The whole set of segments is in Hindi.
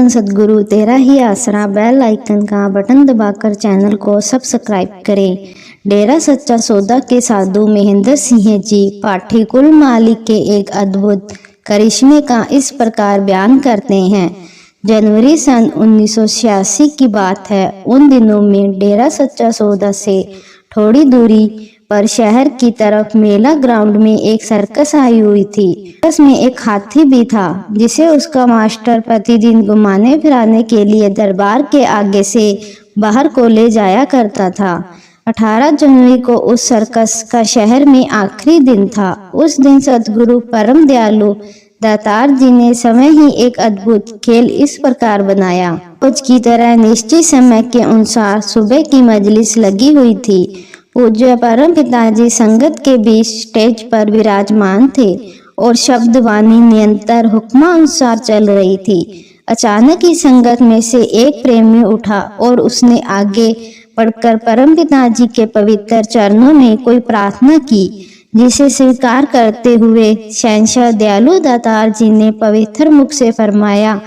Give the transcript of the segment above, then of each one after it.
धन सद्गुरु तेरा ही आसरा। बेल आइकन का बटन दबाकर चैनल को सब्सक्राइब करें। डेरा सच्चा सौदा के साधु महेंद्र सिंह जी पाठी कुल मालिक के एक अद्भुत करिश्मे का इस प्रकार बयान करते हैं। जनवरी सन 1986 की बात है। उन दिनों में डेरा सच्चा सौदा से थोड़ी दूरी पर शहर की तरफ मेला ग्राउंड में एक सर्कस आई हुई थी। सर्कस में एक हाथी भी था जिसे उसका मास्टर प्रतिदिन घुमाने फिराने के लिए दरबार के आगे से बाहर को ले जाया करता था। 18 जनवरी को उस सर्कस का शहर में आखिरी दिन था। उस दिन सतगुरु परम दयालु दातार जी ने समय ही एक अद्भुत खेल इस प्रकार बनाया। रोज की तरह निश्चित समय के अनुसार सुबह की मजलिस लगी हुई थी। पूज्य परम पिताजी संगत के बीच स्टेज पर विराजमान थे और शब्दवाणी निरंतर हुक्मानुसार चल रही थी। अचानक ही संगत में से एक प्रेमी उठा और उसने आगे बढ़कर परम पिताजी के पवित्र चरणों में कोई प्रार्थना की, जिसे स्वीकार करते हुए शहंशाह दयालु दातार जी ने पवित्र मुख से फरमाया,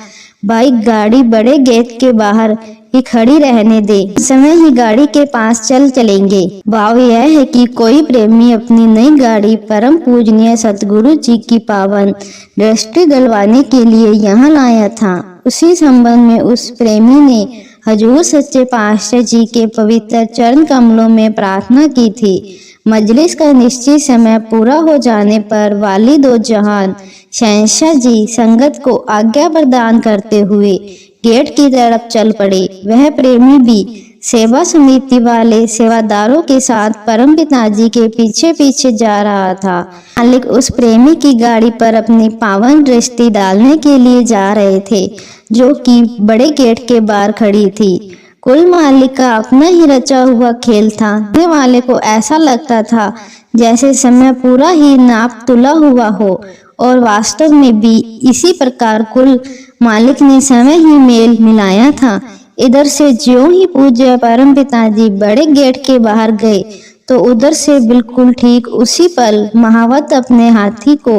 भाई गाड़ी बड़े गेट के बाहर ही खड़ी रहने दे, समय ही गाड़ी के पास चलेंगे। भाव यह है कि कोई प्रेमी अपनी नई गाड़ी परम पूजनीय सतगुरु जी की पावन दृष्टि दिलवाने के लिए यहाँ लाया था। उसी संबंध में उस प्रेमी ने हजूर सच्चे पातशाह जी के पवित्र चरण कमलों में प्रार्थना की थी। मजलिस का निश्चित समय पूरा हो जाने पर वाली दो जहान शहंशाह जी संगत को आज्ञा प्रदान करते हुए गेट की तरफ चल पड़े। वह प्रेमी भी सेवा समिति वाले सेवादारों के साथ परम पिताजी के पीछे पीछे जा रहा था। मालिक उस प्रेमी की गाड़ी पर अपनी पावन दृष्टि डालने के लिए जा रहे थे, जो कि बड़े गेट के बाहर खड़ी थी। कुल मालिक का अपना ही रचा हुआ खेल था। देखने वाले को ऐसा लगता था जैसे समय पूरा ही नाप तुला हुआ हो, और वास्तव में भी इसी प्रकार कुल मालिक ने समय ही मेल मिलाया था। इधर से ज्यों ही पूज्य परम पिताजी बड़े गेट के बाहर गए तो उधर से बिल्कुल ठीक उसी पल महावत अपने हाथी को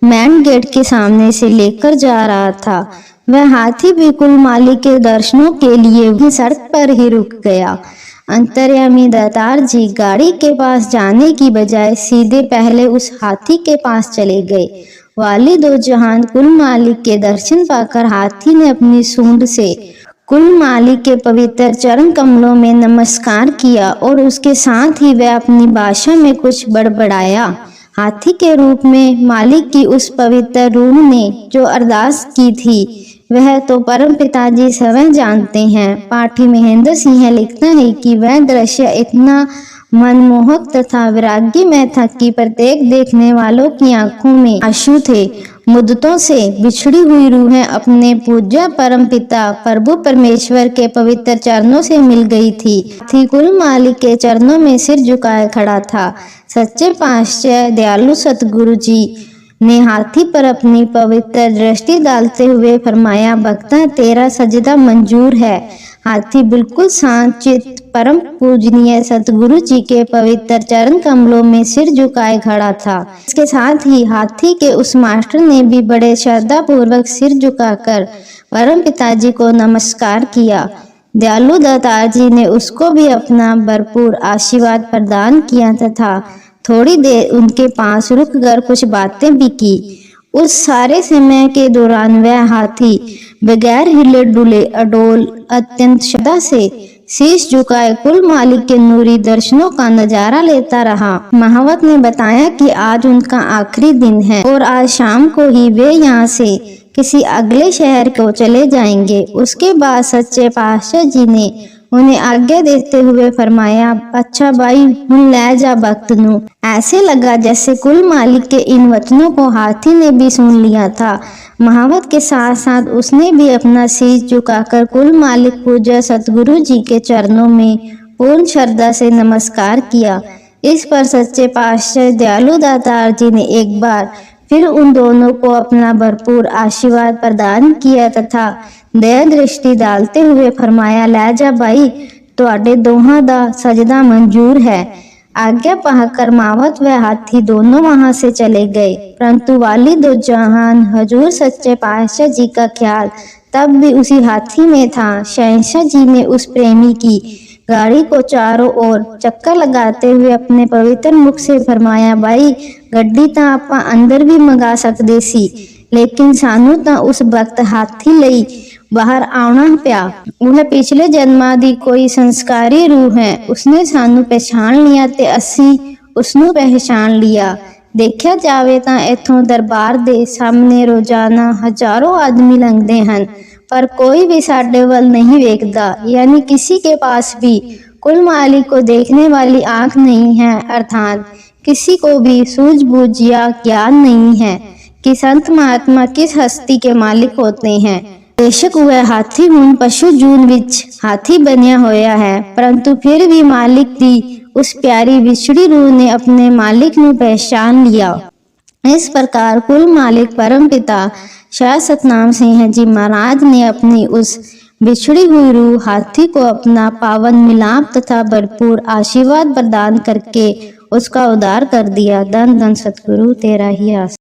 मेन गेट के सामने से लेकर जा रहा था। वह हाथी भी कुल मालिक के दर्शनों के लिए वहीं सड़क पर ही रुक गया। अंतर्यामी दातार जी गाड़ी के पास जाने की बजाय सीधे पहले उस हाथी के पास चले गए। वाली दो जहान कुल मालिक के दर्शन पाकर हाथी ने अपनी सूंड से कुल मालिक के पवित्र चरण कमलों में नमस्कार किया और उसके साथ ही वह अपनी भाषा में कुछ बड़बड़ाया। हाथी के रूप में मालिक की उस पवित्र रूह ने जो अरदास की थी वह तो परम पिताजी स्वयं जानते हैं। पाठी महेंद्र सिंह लिखता है कि वह दृश्य इतना मनमोहक तथा वैराग्यमय था कि प्रत्येक देखने वालों की आंखों में आंसू थे। मुद्दतों से बिछड़ी हुई रूहें अपने पूज्य परम पिता प्रभु परमेश्वर के पवित्र चरणों से मिल गई थी। हाथी कुल मालिक के चरणों में सिर झुकाए खड़ा था। सच्चे पातशाह दयालु सतगुरु जी ने हाथी पर अपनी पवित्र दृष्टि डालते हुए फरमाया, भक्ता तेरा सजदा मंजूर है। हाथी बिल्कुल शांत चित्त परम पूजनीय सतगुरु जी के पवित्र चरण कमलों में सिर झुकाए खड़ा था। इसके साथ ही हाथी के उस मास्टर ने भी बड़े श्रद्धा पूर्वक सिर झुकाकर परम पिताजी को नमस्कार किया। दयालु दातार जी ने उसको भी अपना भरपूर आशीर्वाद प्रदान किया तथा थोड़ी देर उनके पास रुककर कुछ बातें भी की। उस सारे समय के दौरान वह हाथी बगैर हिले डुले अडोल अत्यंत श्रद्धा से शीश झुकाए कुल मालिक के नूरी दर्शनों का नजारा लेता रहा। महावत ने बताया कि आज उनका आखिरी दिन है और आज शाम को ही वे यहाँ से किसी अगले शहर को चले जाएंगे। उसके बाद सच्चे पातशाह जी ने उन्हें आज्ञा देते हुए फरमाया, अच्छा भाई हुन ले जा भक्त नू। ऐसे लगा जैसे कुल मालिक के इन वचनों को हाथी ने भी सुन लिया था। महावत के साथ साथ उसने भी अपना शीश झुकाकर कुल मालिक पूज्य सतगुरु जी के चरणों में पूर्ण श्रद्धा से नमस्कार किया। इस पर सच्चे पातशाह दयालु दातार जी ने एक बार फिर उन दोनों को अपना भरपूर आशीर्वाद प्रदान किया तथा दया दृष्टि डालते हुए फरमाया, लै जा भाई तुहाडे दोहां दा सजदा मंजूर है। आज्ञा पाकर मावत व हाथी दोनों वहां से चले गए, परंतु वाली दो जहान हजूर सच्चे पातशाह जी का ख्याल तब भी उसी हाथी में था। शहंशाह जी ने उस प्रेमी की गाड़ी को चारों ओर चक्कर लगाते हुए अपने पवित्र मुख से फरमाया, भाई गड्डी ਤਾਂ ਆਪਾਂ अंदर भी मंगा सकते सी, लेकिन सानू ਤਾਂ उस वक्त हाथी ਲਈ बाहर आना पिया। वह पिछले जन्मां ਦੀ कोई संस्कारी रूह है। उसने सानू पहचान लिया ते असी उसनू पहचान लिया। देखा जावे ਤਾਂ इथों दरबार ਦੇ सामने रोजाना हजारों आदमी लंघते हैं, पर कोई भी साडे वल नहीं वेखदा, यानी किसी के पास भी कुल मालिक को देखने वाली आंख नहीं है, अर्थात किसी को भी सूझबूझ या ज्ञान नहीं है कि संत महात्मा किस हस्ती के मालिक होते हैं। बेशक वह हाथी ਹੁਣ पशु जून विच हाथी बनिया होया है, परंतु फिर भी मालिक दी उस प्यारी विछड़ी रूह ने अपने मालिक ਨੂੰ पहचान लिया। इस प्रकार कुल मालिक परम पिता शाह सतनाम सिंह जी महाराज ने अपनी उस बिछड़ी हुई रूह हाथी को अपना पावन मिलाप तथा भरपूर आशीर्वाद प्रदान करके उसका उद्धार कर दिया। धन धन सतगुरु तेरा ही आस।